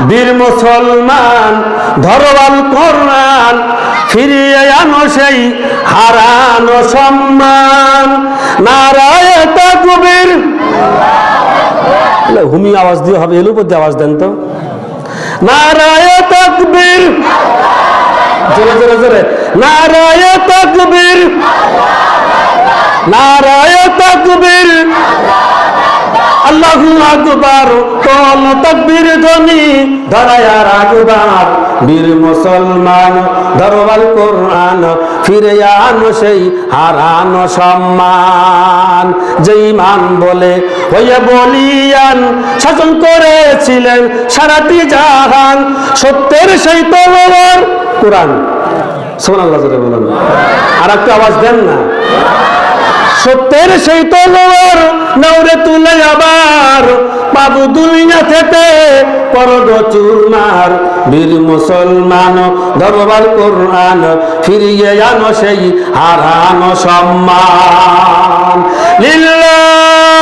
বীর মুসলমান ধরবাল কোরআন, ফিরিয়ে আনো সেই হারানো সম্মান। নারায়ে তাকবীর, হুমি আওয়াজ দিয়ে হবে, এর উপর দিয়ে আওয়াজ দেন তো। নারায়ে তাকবীর, জোরে জোরে জোরে, নারায়ে তাকবীর, নারায়ে তাকবীর, আল্লাহু আকবার, কোন তাকবীর ধ্বনি ধরায় রাখবার। বীর মুসলমান ধরবাল কোরআন, ফিরে আনো সেই হারানো সম্মান। যে ঈমান বলে হয়ে বলিয়ান শাসন করেছিলেন সারাটি জাহান, সত্যের সেই তলোয়ার কোরআন। সুবহানাল্লাহ জোরে বলুন, আর একটু আওয়াজ দেন না। সত্যের সেই তলোয়ার নাওরে তুলে আবার, বাবু দুনিয়া থেকে করব চুরমার। বীর মুসলমান ধরবাল কোরআন, ফিরিয়ে আনো সেই হারানো সম্মান। লিল্লাহ